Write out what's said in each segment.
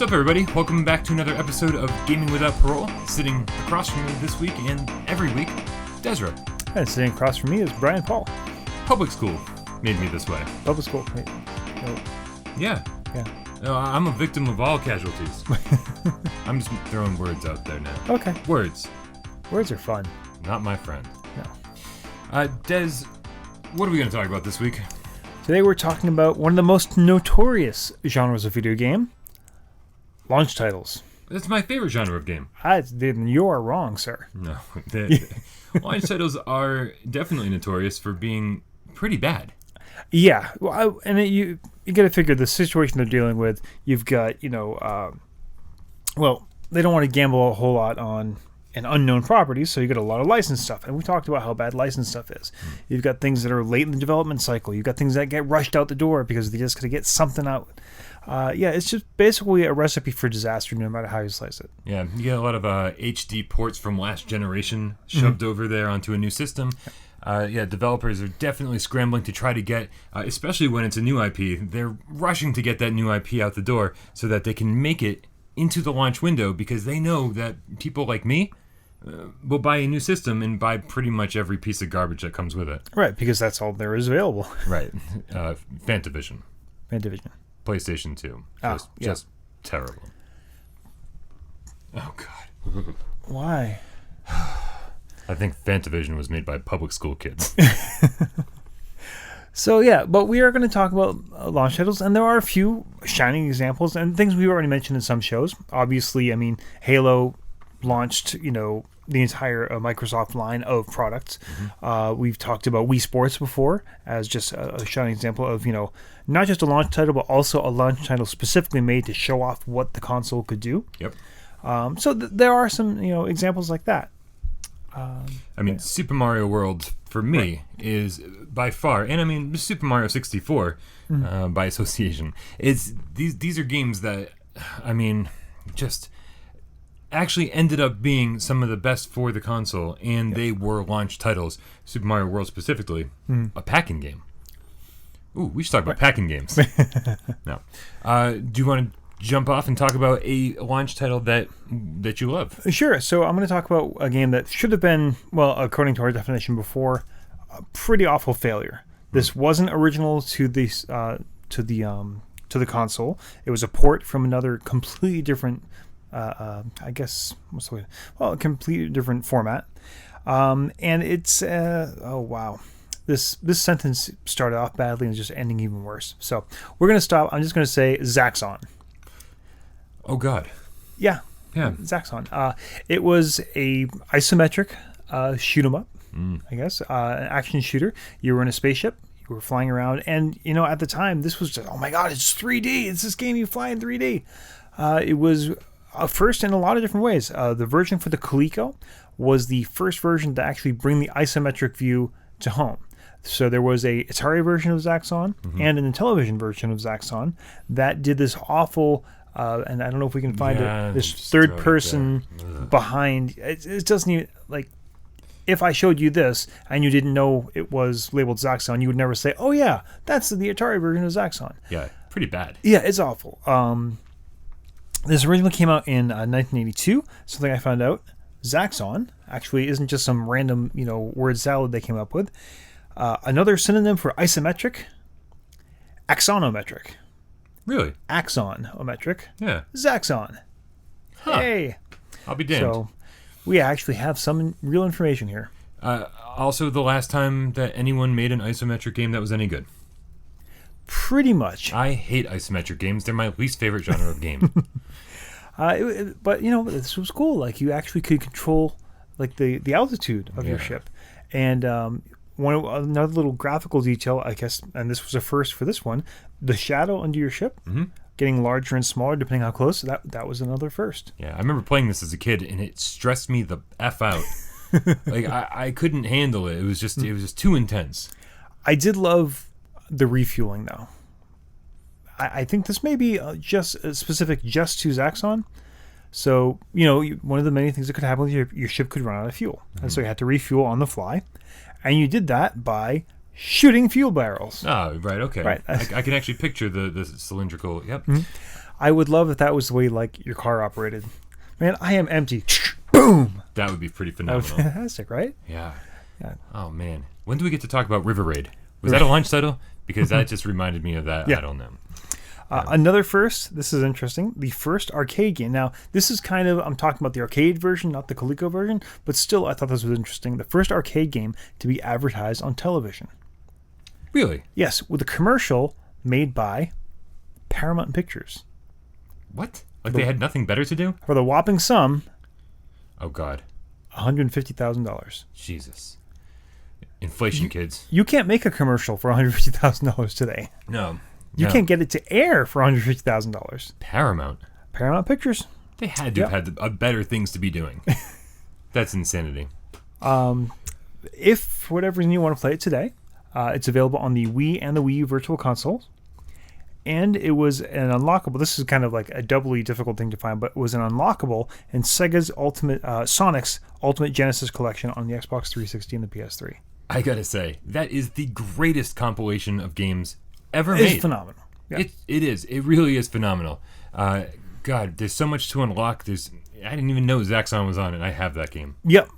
What's up, everybody? Welcome back to another episode of Gaming Without Parole. Sitting across from me this week and every week, Dezrah. And sitting across from me is Brian Paul. Public school made me this way. Public school. Yeah. I'm a victim of all casualties. I'm just throwing words out there now. Okay. Words. Words are fun. Not my friend. No. Des, what are we going to talk about this week? Today we're talking about one of the most notorious genres of video game, launch titles. That's my favorite genre of game. Then you are wrong, sir. No. Launch titles are definitely notorious for being pretty bad. Yeah. Well, you got to figure the situation they're dealing with. You've got, they don't want to gamble a whole lot on an unknown property, so you get a lot of licensed stuff. And we talked about how bad licensed stuff is. You've got things that are late in the development cycle. You've got things that get rushed out the door because they just got to get something out. It's just basically a recipe for disaster no matter how you slice it. Yeah, you get a lot of HD ports from last generation shoved over there onto a new system. Developers are definitely scrambling to try to get, especially when it's a new IP, they're rushing to get that new IP out the door so that they can make it into the launch window because they know that people like me will buy a new system and buy pretty much every piece of garbage that comes with it. Right, because that's all there is available. Right. Fantavision. PlayStation 2. Just terrible. Oh, God. Why? I think Fantavision was made by public school kids. But we are going to talk about launch titles, and there are a few shining examples and things we've already mentioned in some shows. Obviously, Halo launched, the entire Microsoft line of products. We've talked about Wii Sports before as just a shining example of, not just a launch title, but also a launch title specifically made to show off what the console could do. Yep. There are some, examples like that. Super Mario World, for me, is by far, and Super Mario 64, by association, these are games that, just actually ended up being some of the best for the console, and they were launch titles. Super Mario World specifically, a packing game. Ooh, we should talk about packing games. No. Do you want to jump off and talk about a launch title that you love? Sure. So I'm going to talk about a game that should have been, according to our definition before, a pretty awful failure. This wasn't original to the console. It was a port from another completely different, a completely different format. And it's wow. This sentence started off badly and is just ending even worse. So we're going to stop. I'm just going to say Zaxxon. Oh, God. Yeah. Zaxxon. It was a isometric shoot 'em up, I guess, an action shooter. You were in a spaceship. You were flying around. And, at the time, this was just, oh, my God, it's 3D. It's this game you fly in 3D. It was first in a lot of different ways. The version for the Coleco was the first version to actually bring the isometric view to home. So there was a Atari version of Zaxxon and an Intellivision version of Zaxxon that did this awful... and I don't know if we can find this third person behind. It doesn't even, if I showed you this and you didn't know it was labeled Zaxxon, you would never say, oh yeah, that's the Atari version of Zaxxon. Yeah, pretty bad. Yeah, it's awful. This originally came out in 1982. Something I found out, Zaxxon actually isn't just some random, word salad they came up with. Another synonym for isometric, axonometric. Really? Axonometric. Yeah. Zaxxon. Huh. Hey. I'll be damned. So we actually have some real information here. Also, the last time that anyone made an isometric game that was any good. Pretty much. I hate isometric games. They're my least favorite genre of game. But this was cool. You actually could control the altitude of your ship. And another little graphical detail, I guess, and this was a first for this one, the shadow under your ship getting larger and smaller depending how close. That was another first. Yeah, I remember playing this as a kid, and it stressed me the F out. I couldn't handle it. It was just too intense. I did love the refueling, though. I think this may be just specific just to Zaxxon. So, one of the many things that could happen with your ship could run out of fuel. And so you had to refuel on the fly. And you did that by shooting fuel barrels. Oh, right, okay. Right. I can actually picture the cylindrical, yep. I would love if that was the way like your car operated. Man, I am empty. Boom. That would be pretty That phenomenal. was fantastic, right? Yeah. Yeah. Oh man, when do we get to talk about River Raid? Was that a launch title? Because that just reminded me of that. Yeah. I don't know. Another first. This is interesting. The first arcade game. Now, this is kind of, I'm talking about the arcade version, not the Coleco version, but still, I thought this was interesting. The first arcade game to be advertised on television. Really? Yes, with a commercial made by Paramount Pictures. What? Like they had nothing better to do? For the whopping sum, Oh God. $150,000. Jesus. Inflation, kids. You can't make a commercial for $150,000 today. No. You can't get it to air for $150,000. Paramount. Paramount Pictures. They had to have had better things to be doing. That's insanity. If for whatever reason you want to play it today, it's available on the Wii and the Wii U Virtual Consoles. And it was an unlockable. This is kind of like a doubly difficult thing to find, but it was an unlockable in Sega's Sonic's Ultimate Genesis Collection on the Xbox 360 and the PS3. I gotta say, that is the greatest compilation of games ever made. It's phenomenal. Yeah. It is. It really is phenomenal. God, there's so much to unlock. I didn't even know Zaxxon was on it. I have that game. Yep.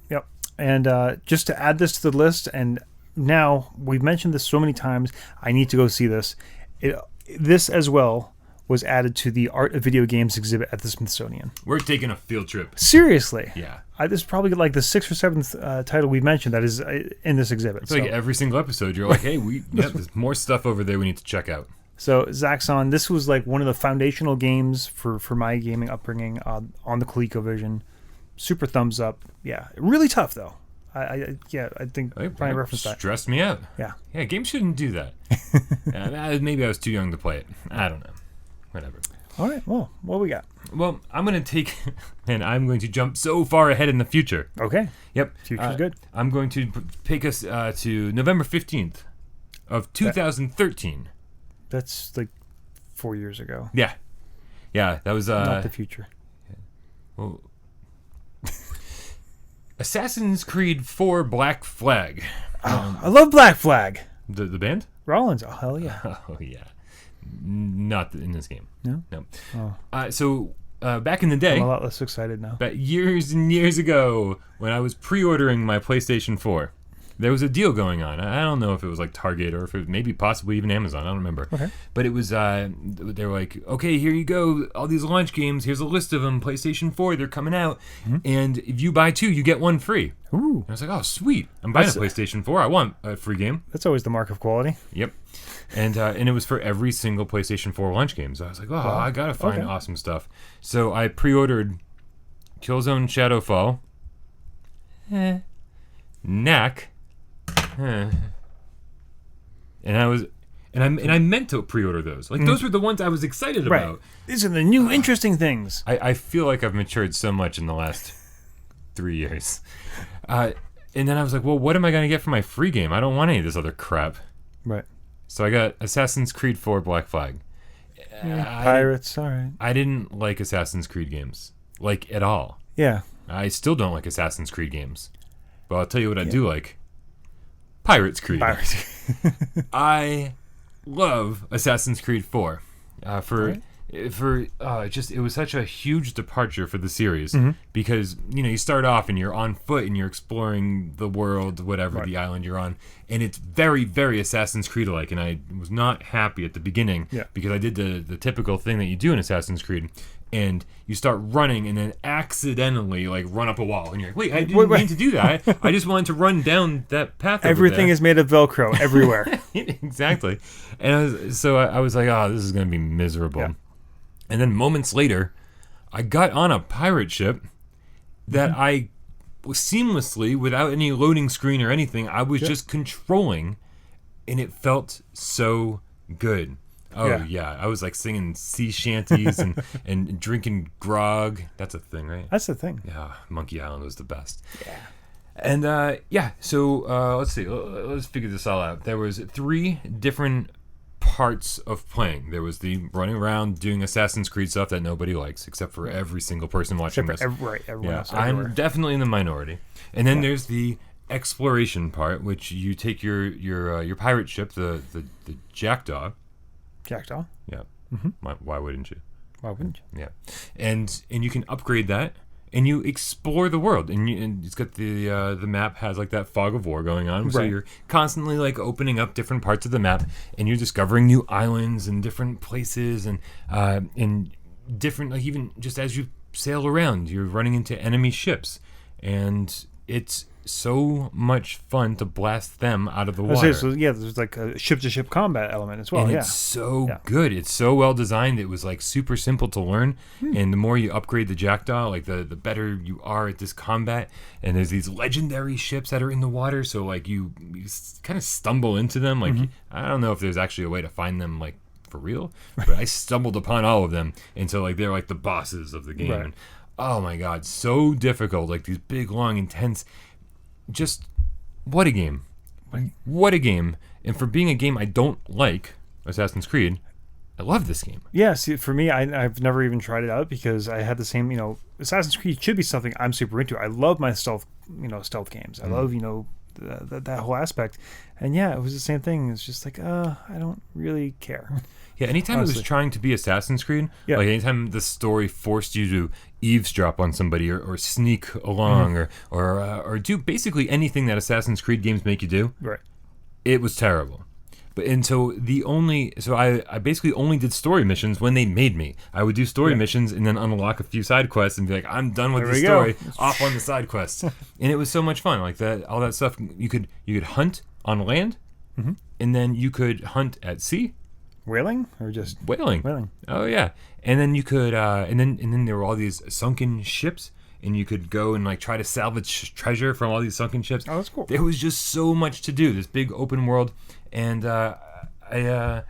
And just to add this to the list, and now we've mentioned this so many times, I need to go see this. This as well was added to the Art of Video Games exhibit at the Smithsonian. We're taking a field trip. Seriously. Yeah. This is probably like the 6th or 7th title we mentioned that is in this exhibit. It's like every single episode, you're like, hey, there's more stuff over there we need to check out. So Zaxxon, this was like one of the foundational games for my gaming upbringing on the ColecoVision. Super thumbs up. Yeah. Really tough, though. I think Brian referenced that. Stressed me out. Yeah. Yeah, games shouldn't do that. Maybe I was too young to play it. I don't know. Whatever. All right. Well, what we got? Well, I'm going to jump so far ahead in the future. Okay. Yep. Future's good. I'm going to take us to November 15th of 2013. That's like 4 years ago. Yeah. Yeah, that was... Not the future. Well, Assassin's Creed 4 Black Flag. I love Black Flag. The band? Rollins. Oh, hell yeah. Oh, yeah. Not in this game. No? No. Oh. So, back in the day... I'm a lot less excited now. But years and years ago, when I was pre-ordering my PlayStation 4, there was a deal going on. I don't know if it was like Target or if it was maybe possibly even Amazon. I don't remember. Okay. But it was, they were like, okay, here you go. All these launch games. Here's a list of them. PlayStation 4, they're coming out. Mm-hmm. And if you buy 2, you get 1 free. Ooh. And I was like, oh, sweet. I'm buying a PlayStation 4. I want a free game. That's always the mark of quality. Yep. And it was for every single PlayStation 4 launch game. So I was like, wow. I got to find awesome stuff. So I pre-ordered Killzone Shadowfall. Knack. And I meant to pre-order those. Like those were the ones I was excited about. These are the new interesting things. I feel like I've matured so much in the last 3 years. And then I was like, well, what am I going to get for my free game? I don't want any of this other crap. Right. So I got Assassin's Creed 4 Black Flag. Pirates, all right. I didn't like Assassin's Creed games. Like, at all. Yeah. I still don't like Assassin's Creed games. But I'll tell you what I do like. Pirates Creed. I love Assassin's Creed 4. It was such a huge departure for the series because you start off and you're on foot and you're exploring the world, whatever the island you're on, and it's very, very Assassin's Creed like. And I was not happy at the beginning because I did the typical thing that you do in Assassin's Creed. And you start running and then accidentally run up a wall. And you're like, wait, I didn't mean to do that. I just wanted to run down that path. Everything is made of Velcro everywhere. Exactly. And I was like, oh, this is going to be miserable. Yeah. And then moments later, I got on a pirate ship that I was seamlessly, without any loading screen or anything, I was just controlling. And it felt so good. Oh, yeah. I was singing sea shanties and drinking grog. That's a thing, right? That's the thing. Yeah, Monkey Island was the best. Yeah. And, so let's see. Let's figure this all out. There was 3 different parts of playing. There was the running around doing Assassin's Creed stuff that nobody likes, except for every single person watching this. Everyone else. I'm definitely in the minority. And then there's the exploration part, which you take your pirate ship, the Jackdaw. Jackdaw? Yeah. Why wouldn't you? Why wouldn't you? Yeah, and you can upgrade that, and you explore the world, and it's got the map has like that fog of war going on, so you're constantly like opening up different parts of the map, and you're discovering new islands and different places, and different, like, even just as you sail around, you're running into enemy ships, and it's so much fun to blast them out of the water. So there's like a ship-to-ship combat element as well. And it's so good. It's so well designed. It was like super simple to learn. And the more you upgrade the Jackdaw, like the better you are at this combat. And there's these legendary ships that are in the water, so like you kind of stumble into them. Like I don't know if there's actually a way to find them like for real, but I stumbled upon all of them, and so like they're like the bosses of the game. And, oh my god, so difficult. Like these big, long, intense. Just what a game. What a game. And for being a game I don't like, Assassin's Creed, I love this game. Yeah, see, for me, I've never even tried it out because I had the same, Assassin's Creed should be something I'm super into. I love my stealth games. I love, that whole aspect. And yeah, it was the same thing. It's just like, I don't really care. Yeah, anytime honestly. It was trying to be Assassin's Creed, like anytime the story forced you to eavesdrop on somebody or sneak along or do basically anything that Assassin's Creed games make you do, it was terrible. So I basically only did story missions when they made me. I would do story missions and then unlock a few side quests and be like, I'm done with the story, off on the side quests. And it was so much fun. Like that, all that stuff. You could hunt on land, and then you could hunt at sea. Whaling or just whaling? Oh yeah, and then you could, and then there were all these sunken ships, and you could go and like try to salvage treasure from all these sunken ships. Oh, that's cool. There was just so much to do. This big open world, and that's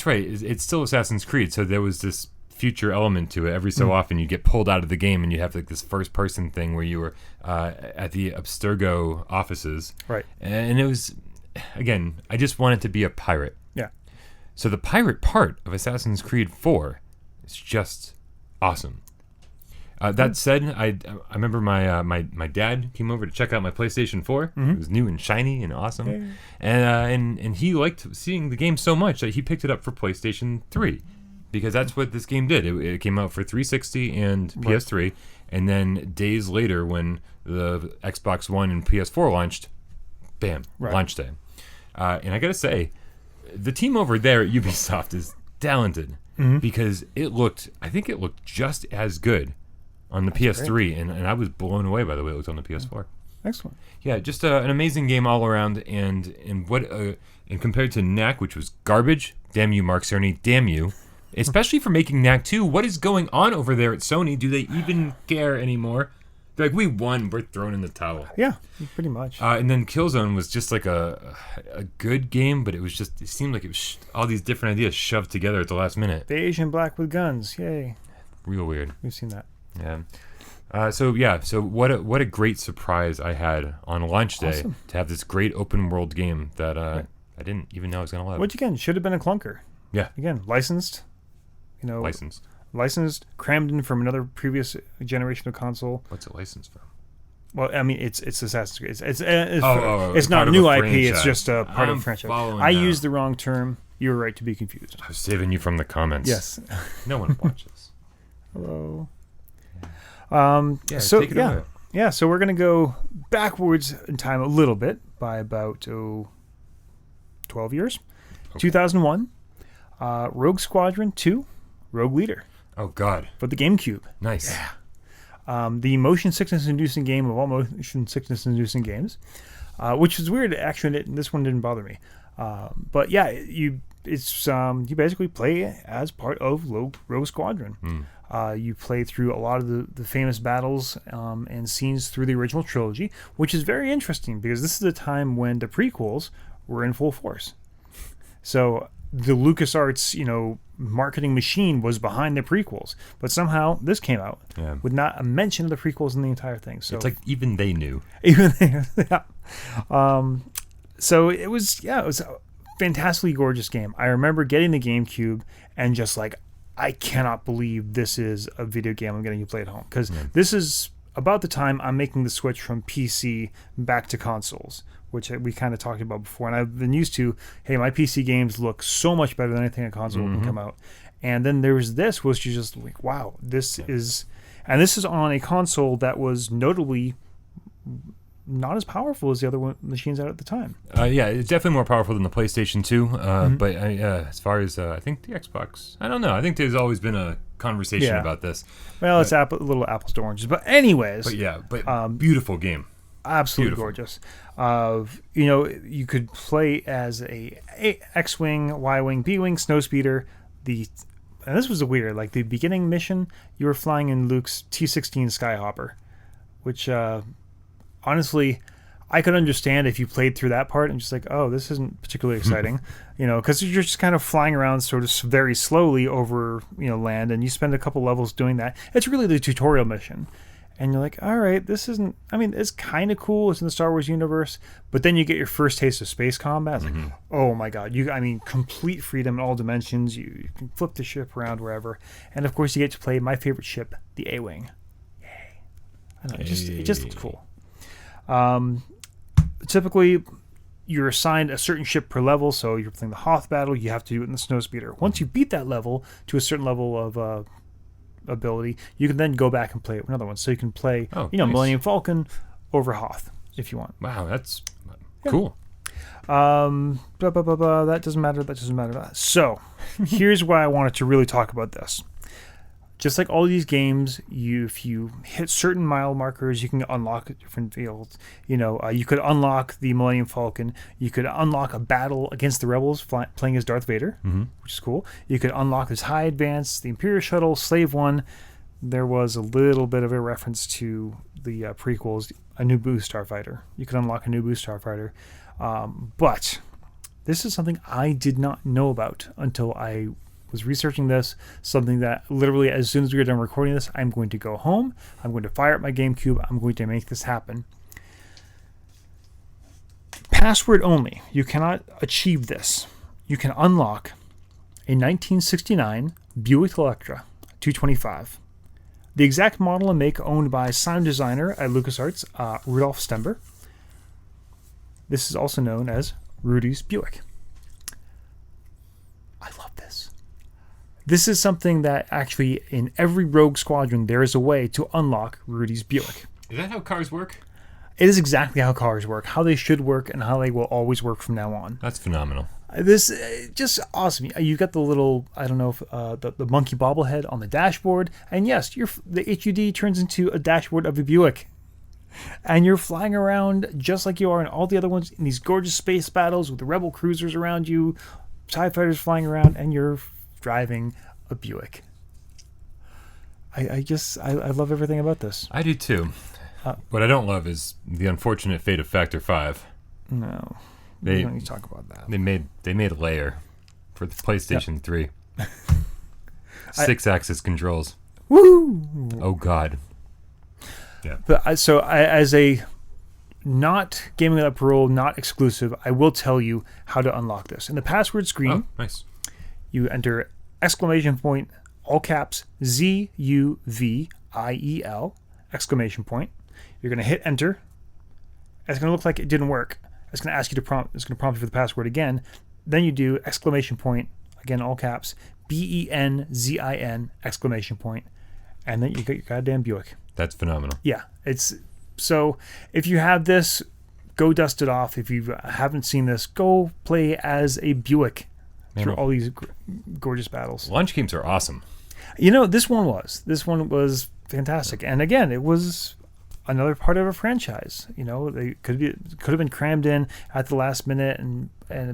right. It's still Assassin's Creed, so there was this future element to it. Every so often, you get pulled out of the game, and you have like this first-person thing where you were at the Abstergo offices, right? And it was, again, I just wanted to be a pirate. Yeah. So the pirate part of Assassin's Creed 4 is just awesome. That said, I remember my dad came over to check out my PlayStation 4. It was new and shiny and awesome, and he liked seeing the game so much that he picked it up for PlayStation 3, because that's what this game did. It came out for 360 and PS3, and then days later when the Xbox One and PS4 launched, bam, launch day. And I gotta say, the team over there at Ubisoft is talented, because I think it looked just as good on the PS3, and I was blown away by the way it looked on the PS4. Excellent. Yeah, just an amazing game all around, and compared to Knack, which was garbage, damn you, Mark Cerny, damn you, especially for making Knack 2. What is going on over there at Sony? Do they even care anymore? They're like, we won, we're thrown in the towel. Yeah, pretty much. And then Killzone was just like a good game, but it seemed like it was all these different ideas shoved together at the last minute. The Asian black with guns, yay. Real weird. We've seen that. Yeah. So what a great surprise I had on launch day to have this great open world game that I didn't even know I was going to love. Which again should have been a clunker. Yeah. Again, licensed, crammed in from another previous generation of console. What's it licensed from? Well, I mean, it's Assassin's Creed. It's not new IP. It's just a part of the franchise. I used the wrong term. You were right to be confused. I was saving you from the comments. Yes. No one watches. Hello. Take it away. Yeah. So we're gonna go backwards in time a little bit by about 12 years. Okay. 2001. Rogue Squadron 2. Rogue Leader. Oh God. For the GameCube. Nice. Yeah. The motion sickness-inducing game of all motion sickness-inducing games, which is weird. Actually, this one didn't bother me. But yeah, you basically play as part of Rogue Squadron. You play through a lot of the famous battles and scenes through the original trilogy, which is very interesting because this is a time when the prequels were in full force. So the LucasArts, marketing machine was behind the prequels, but somehow this came out with not a mention of the prequels in the entire thing. So it's like even they knew. So it was a fantastically gorgeous game. I remember getting the GameCube and just like, I cannot believe this is a video game I'm getting to play at home, because this is about the time I'm making the switch from PC back to consoles, which we kind of talked about before. And I've been used to, hey, my PC games look so much better than anything a console can come out. And then there was this, which is just like, wow, this is... And this is on a console that was notably not as powerful as the other machines out at the time. It's definitely more powerful than the PlayStation 2. But as far as I think the Xbox, I don't know. I think there's always been a conversation about this. Well, it's little apples to oranges. But anyways. But beautiful game. Absolutely gorgeous. You could play as a X-Wing, Y-Wing, B-Wing, Snowspeeder. And this was weird. Like the beginning mission, you were flying in Luke's T-16 Skyhopper, which honestly, I could understand if you played through that part and just like, oh, this isn't particularly exciting, because you're just kind of flying around sort of very slowly over land, and you spend a couple levels doing that. It's really the tutorial mission. And you're like, all right, this isn't... I mean, it's kind of cool. It's in the Star Wars universe. But then you get your first taste of space combat. It's like, oh, my God. Complete freedom in all dimensions. You can flip the ship around wherever. And, of course, you get to play my favorite ship, the A-Wing. Yay. I don't know, it just looks cool. Typically, you're assigned a certain ship per level. So you're playing the Hoth battle. You have to do it in the Snowspeeder. Once you beat that level to a certain level of... ability, you can then go back and play it with another one. So you can play, nice. Millennium Falcon over Hoth if you want. Wow, that's cool. That doesn't matter. So here's why I wanted to really talk about this. Just like all these games, if you hit certain mile markers, you can unlock different fields. You could unlock the Millennium Falcon. You could unlock a battle against the Rebels playing as Darth Vader, which is cool. You could unlock this high advance, the Imperial Shuttle, Slave One. There was a little bit of a reference to the prequels, a Naboo Starfighter. You could unlock a Naboo Starfighter. But this is something I did not know about until I was researching this, something that literally as soon as we are done recording this, I'm going to go home, I'm going to fire up my GameCube, I'm going to make this happen. Password only. You cannot achieve this. You can unlock a 1969 Buick Electra 225. The exact model and make owned by sound designer at LucasArts, Rudolf Stember. This is also known as Rudy's Buick. I love this. This is something that actually in every Rogue Squadron there is a way to unlock Rudy's Buick. Is that how cars work? It is exactly how cars work, how they should work, and how they will always work from now on. That's phenomenal. This just awesome. You've got the little, I don't know, if the monkey bobblehead on the dashboard, and yes, the HUD turns into a dashboard of a Buick. And you're flying around just like you are in all the other ones in these gorgeous space battles with the Rebel cruisers around you, TIE fighters flying around, and you're driving a Buick. I love everything about this. I do too. What I don't love is the unfortunate fate of Factor 5. No, we don't need to talk about that. They made a layer for the PlayStation 3. 6-axis controls. Woo! Oh God. Yeah. But as a not gaming up rule, not exclusive, I will tell you how to unlock this. In the password screen, nice. You enter ! all caps ZUVIEL ! You're going to hit enter. It's going to look like it didn't work. It's going to ask you to prompt. It's going to prompt you for the password again. Then you do ! Again, all caps BENZIN ! And then you got your goddamn Buick. That's phenomenal. Yeah, so if you have this, go dust it off. If you haven't seen this, go play as a Buick through all these gorgeous battles. Launch games are awesome. This one was fantastic, and again, it was another part of a franchise. They could have been crammed in at the last minute and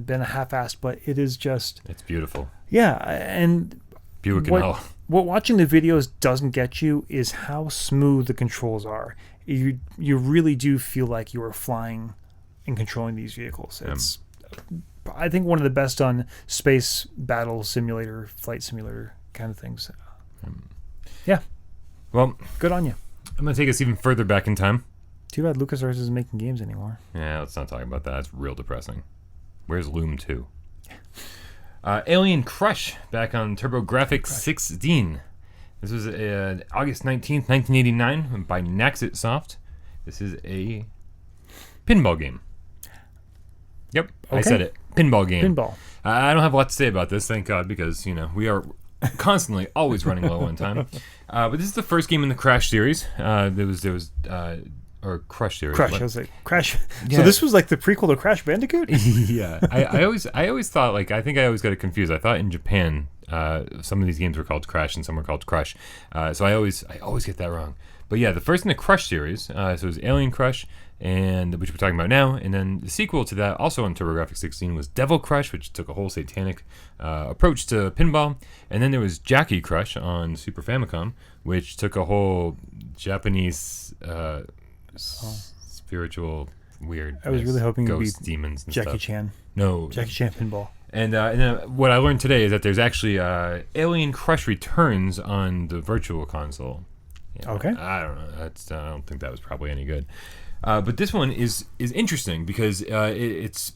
been a half-assed, but it's beautiful. Yeah, and Buick and hell. What watching the videos doesn't get you is how smooth the controls are. You really do feel like you are flying and controlling these vehicles. It's I think one of the best done space battle simulator, flight simulator kind of things. Yeah. Well, good on you. I'm going to take us even further back in time. Too bad LucasArts isn't making games anymore. Yeah, let's not talk about that. It's real depressing. Where's Loom 2? Alien Crush back on TurboGrafx 16. This was August 19th, 1989 by Naxit Soft. This is a pinball game. Yep, okay. I said it. Pinball game. Pinball. I don't have a lot to say about this, thank God, because, we are constantly, always running low on time. But this is the first game in the Crash series. Or Crush series. Crush. I was like Crash. Yeah. So this was like the prequel to Crash Bandicoot. Yeah. I always thought, like, I think I always got it confused. I thought in Japan some of these games were called Crash and some were called Crush. So I always get that wrong. But yeah, the first in the Crush series. So it was Alien Crush, and which we're talking about now. And then the sequel to that, also on TurboGrafx 16, was Devil Crush, which took a whole satanic approach to pinball. And then there was Jackie Crush on Super Famicom, which took a whole Japanese spiritual weird. I was really hoping it would be demons and Jackie stuff. Chan. No, Jackie Chan pinball. And then what I learned today is that there's actually Alien Crush Returns on the Virtual Console. Yeah, okay. I don't know. I don't think that was probably any good. But this one is interesting because it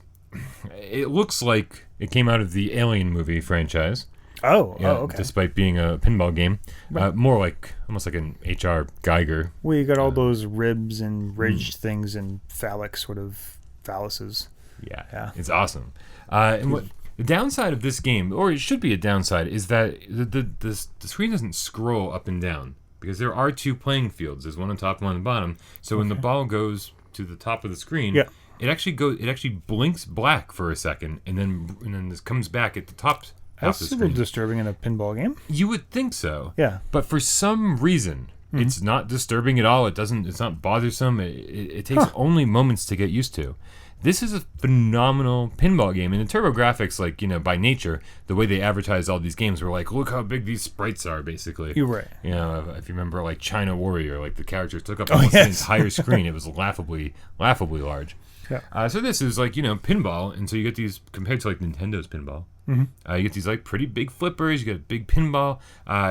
looks like it came out of the Alien movie franchise. Okay. Despite being a pinball game, right. More like almost like an H.R. Geiger. Well, you got all those ribs and ridged things and phallic sort of phalluses. Yeah. It's awesome. And what the downside of this game, or it should be a downside, is that the screen doesn't scroll up and down because there are two playing fields. There's one on top, one on the bottom. So when the ball goes to the top of the screen, it actually blinks black for a second, and then this comes back at the top. That's a little disturbing in a pinball game. You would think so. Yeah. But for some reason, it's not disturbing at all. It's not bothersome. It takes only moments to get used to. This is a phenomenal pinball game. And the TurboGrafx, like, by nature, the way they advertise all these games were like, look how big these sprites are, basically. You're right. If you remember, like, China Warrior, like, the characters took up almost the entire screen. It was laughably large. Yeah. So this is like, pinball. And so you get these, compared to, like, Nintendo's pinball. You get these like pretty big flippers. You get a big pinball.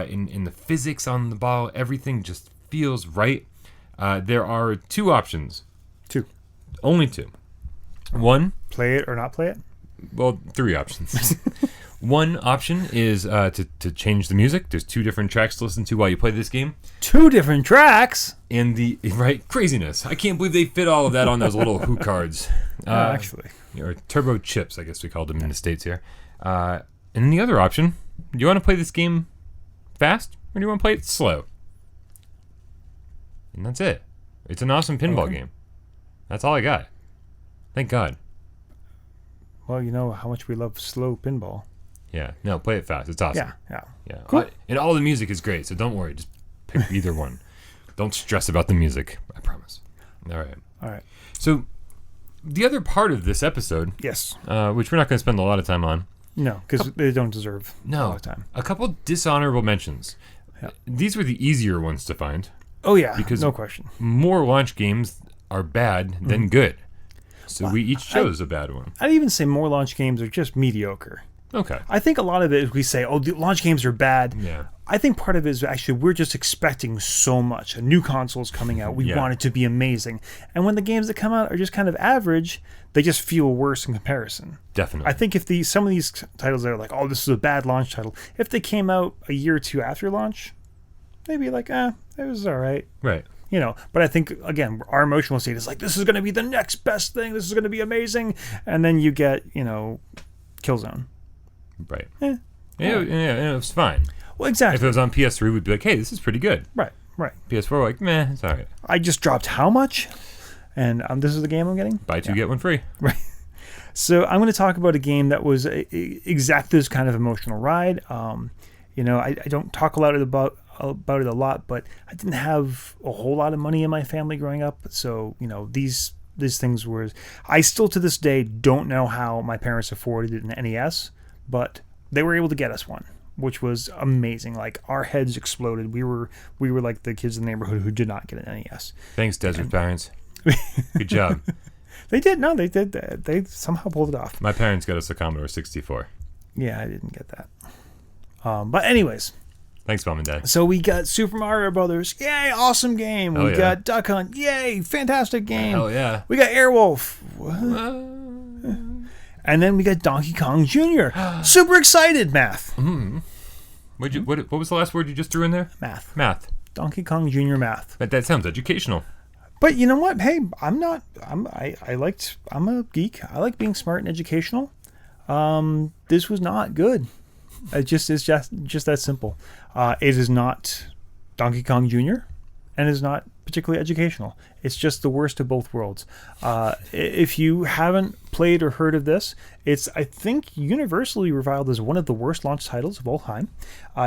In the physics on the ball, everything just feels right. There are two options. Only two. One, play it or not play it. Well, three options. One option is to change the music. There's two different tracks to listen to while you play this game. Two different tracks. And craziness. I can't believe they fit all of that on those little Who cards. Actually, or turbo chips, I guess we called them in the States here. And then the other option, do you want to play this game fast or do you want to play it slow? And that's it. It's an awesome pinball game. That's all I got. Thank God. Well, you know how much we love slow pinball. Yeah. No, play it fast. It's awesome. Yeah. Cool. And all the music is great, so don't worry. Just pick either one. Don't stress about the music. I promise. All right. So the other part of this episode, yes, which we're not going to spend a lot of time on. No, because they don't deserve a lot of time. A couple dishonorable mentions. Yeah. These were the easier ones to find. Oh, yeah. Because no question. More launch games are bad than good. So we each chose a bad one. I'd even say more launch games are just mediocre. Okay. I think a lot of it is we say, the launch games are bad. Yeah. I think part of it is actually we're just expecting so much. A new console is coming out. We want it to be amazing. And when the games that come out are just kind of average, they just feel worse in comparison. Definitely. I think if some of these titles that are like, this is a bad launch title, if they came out a year or two after launch, they'd be like, it was all right. Right. But I think, again, our emotional state is like, this is going to be the next best thing. This is going to be amazing. And then you get, Killzone. Right. It was fine. Well, exactly. If it was on PS3, we'd be like, hey, this is pretty good. Right. PS4, like, meh, it's all right. I just dropped how much? And this is the game I'm getting? Buy two, get one free. Right. So I'm going to talk about a game that was exactly this kind of emotional ride. I don't talk a lot about it a lot, but I didn't have a whole lot of money in my family growing up. So, these things were... I still to this day don't know how my parents afforded an NES, but they were able to get us one, which was amazing. Like, our heads exploded. We were like the kids in the neighborhood who did not get an NES. Thanks, Desert parents. Good job. They did. No, they did. They somehow pulled it off. My parents got us a Commodore 64. Yeah, I didn't get that. But anyways... Thanks, Mom and Dad. So we got Super Mario Brothers. Yay, awesome game. We got Duck Hunt. Yay, fantastic game. Hell yeah. We got Airwolf. And then we got Donkey Kong Jr. Super excited, math. Mm-hmm. What was the last word you just threw in there? Math. Donkey Kong Jr. math. That sounds educational. But you know what? Hey, I'm a geek. I like being smart and educational. This was not good. It's just that simple. It is not Donkey Kong Jr. and is not particularly educational. It's just the worst of both worlds. If you haven't played or heard of this, it's, I think, universally reviled as one of the worst launch titles of all time.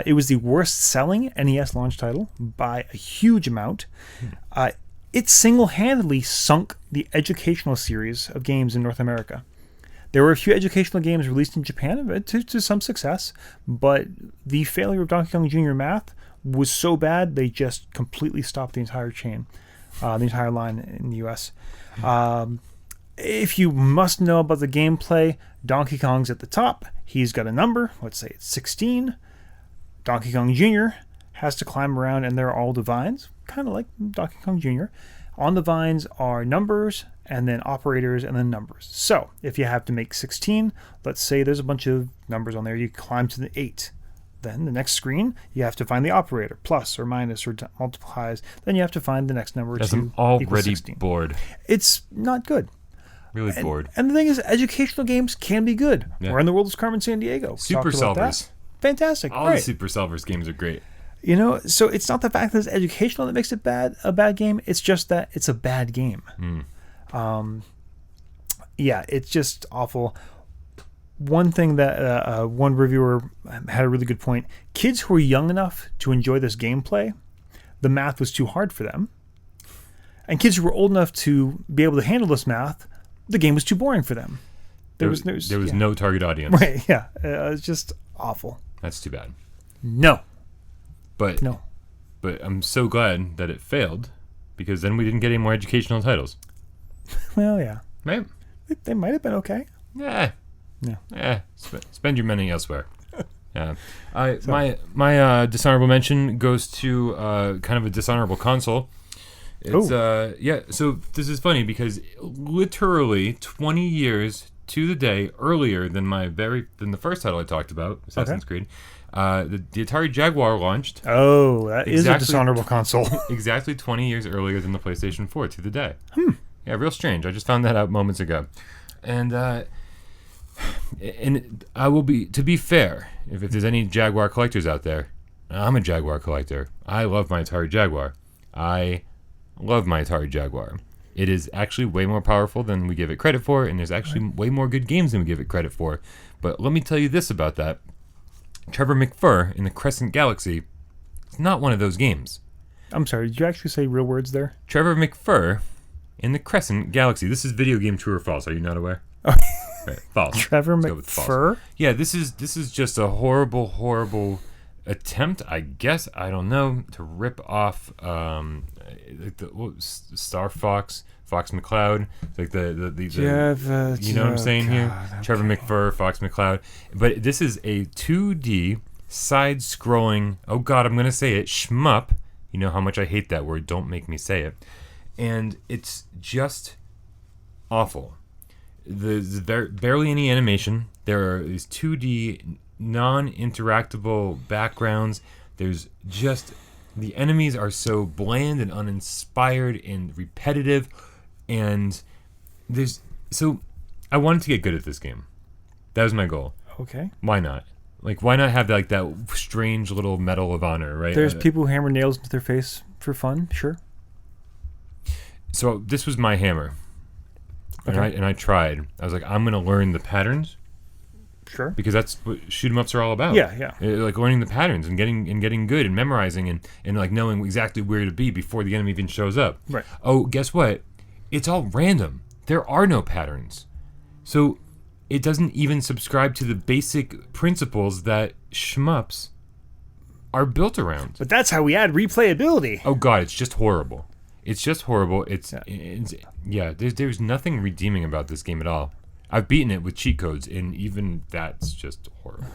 It was the worst selling NES launch title by a huge amount. It single-handedly sunk the educational series of games in North America. There were a few educational games released in Japan to some success, but the failure of Donkey Kong Jr. Math was so bad they just completely stopped the entire chain, the entire line in the US. If you must know about the gameplay, Donkey Kong's at the top. He's got a number. Let's say it's 16. Donkey Kong Jr. has to climb around, and they're all the vines, kind of like Donkey Kong Jr. On the vines are numbers, and then operators, and then numbers. So if you have to make 16, let's say there's a bunch of numbers on there. You climb to the 8. Then the next screen, you have to find the operator, plus or minus or multiplies. Then you have to find the next number. I'm already bored. It's not good. Really bored. And the thing is, educational games can be good. Yeah. We're in the world of Carmen Sandiego. Super Solvers. Fantastic. All the Super Solvers games are great. You know, so it's not the fact that it's educational that makes it a bad game. It's just that it's a bad game. Yeah, it's just awful. One thing that one reviewer had a really good point. Kids who were young enough to enjoy this gameplay, the math was too hard for them. And kids who were old enough to be able to handle this math, the game was too boring for them. There was no target audience. Right, yeah. It's just awful. That's too bad. No. But I'm so glad that it failed, because then we didn't get any more educational titles. Well, yeah. Right? They might have been okay. Yeah. Yeah. Yeah. Spend your money elsewhere. Yeah. My dishonorable mention goes to kind of a dishonorable console. It's so this is funny because literally 20 years to the day earlier than the first title I talked about, Assassin's Creed, the Atari Jaguar launched. Oh, that is a dishonorable console. Exactly 20 years earlier than the PlayStation 4 to the day. Yeah, real strange. I just found that out moments ago. And I will be, to be fair, if there's any Jaguar collectors out there, I'm a Jaguar collector. I love my Atari Jaguar. I love my Atari Jaguar. It is actually way more powerful than we give it credit for, and there's actually way more good games than we give it credit for. But let me tell you this about that. Trevor McFur in the Crescent Galaxy is not one of those games. I'm sorry, did you actually say real words there? Trevor McFur in the Crescent Galaxy. This is video game true or false. Are you not aware? Right, false. Trevor McFur? Yeah, this is just a horrible attempt, I guess, I don't know, to rip off Star Fox McCloud, like the you know what I'm saying here? Okay. Trevor McFur, Fox McCloud. But this is a 2D side-scrolling, oh god, I'm gonna say it, shmup. You know how much I hate that word, don't make me say it. And it's just awful. There's barely any animation. There are these 2D non-interactable backgrounds. There's just, the enemies are so bland and uninspired and repetitive, and so I wanted to get good at this game. That was my goal. Okay. Why not? Like, why not have that strange little Medal of Honor, right? There's people who hammer nails into their face for fun, sure. So this was my hammer. Okay. And I tried. I was like, I'm going to learn the patterns. Sure. Because that's what shoot 'em ups are all about. Yeah. Like learning the patterns and getting good and memorizing and like knowing exactly where to be before the enemy even shows up. Right. Oh, guess what? It's all random. There are no patterns. So it doesn't even subscribe to the basic principles that shmups are built around. But that's how we add replayability. Oh god, it's just horrible. It's just horrible. There's nothing redeeming about this game at all. I've beaten it with cheat codes, and even that's just horrible.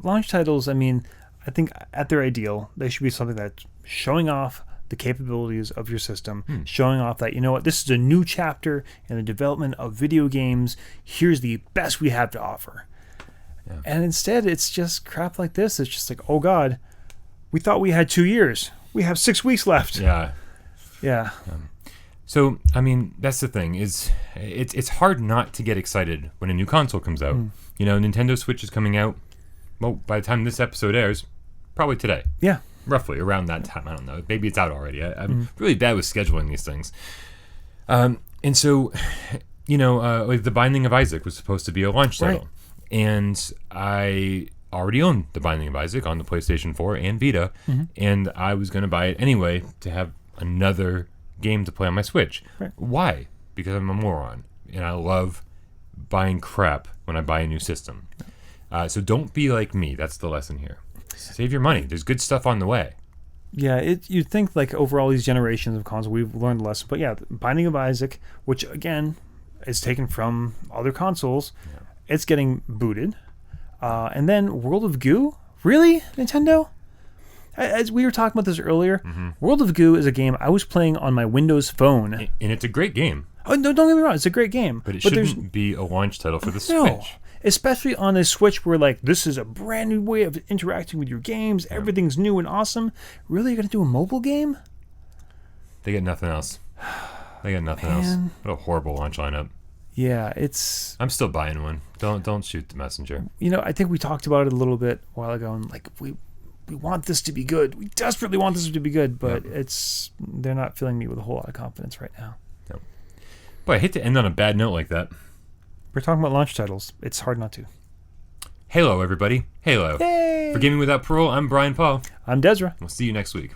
Launch titles, I mean, I think at their ideal, they should be something that's showing off the capabilities of your system, showing off that, you know what, this is a new chapter in the development of video games. Here's the best we have to offer. Yeah. And instead, it's just crap like this. It's just like, oh god, we thought we had 2 years. We have 6 weeks left. Yeah. So, I mean, that's the thing, is it's hard not to get excited when a new console comes out. You know, Nintendo Switch is coming out, well, by the time this episode airs, probably today. Yeah. Roughly, around that time. I don't know. Maybe it's out already. I'm really bad with scheduling these things. And so, you know, like The Binding of Isaac was supposed to be a launch title. Right. And I already own The Binding of Isaac on the PlayStation 4 and Vita. And I was going to buy it anyway to have another game to play on my Switch. Right. Why? Because I'm a moron. And I love buying crap when I buy a new system. So don't be like me. That's the lesson here. Save your money. There's good stuff on the way. Yeah, you'd think like over all these generations of consoles, we've learned a lesson. But yeah, Binding of Isaac, which again is taken from other consoles, it's getting booted. And then World of Goo? Really, Nintendo? As we were talking about this earlier, World of Goo is a game I was playing on my Windows phone. And it's a great game. Oh, no, don't get me wrong. It's a great game. But it shouldn't be a launch title for the Switch. Especially on a Switch where, like, this is a brand new way of interacting with your games. Everything's new and awesome. Really, you're going to do a mobile game? They get nothing else. They got nothing else. What a horrible launch lineup. Yeah, it's... I'm still buying one. Don't shoot the messenger. You know, I think we talked about it a little bit a while ago, and, like, we want this to be good. We desperately want this to be good, but they're not filling me with a whole lot of confidence right now. Yep. Boy, I hate to end on a bad note like that. We're talking about launch titles. It's hard not to. Halo, everybody. Halo. Yay! For Gaming Without Parole, I'm Brian Paul. I'm Dezrah. We'll see you next week.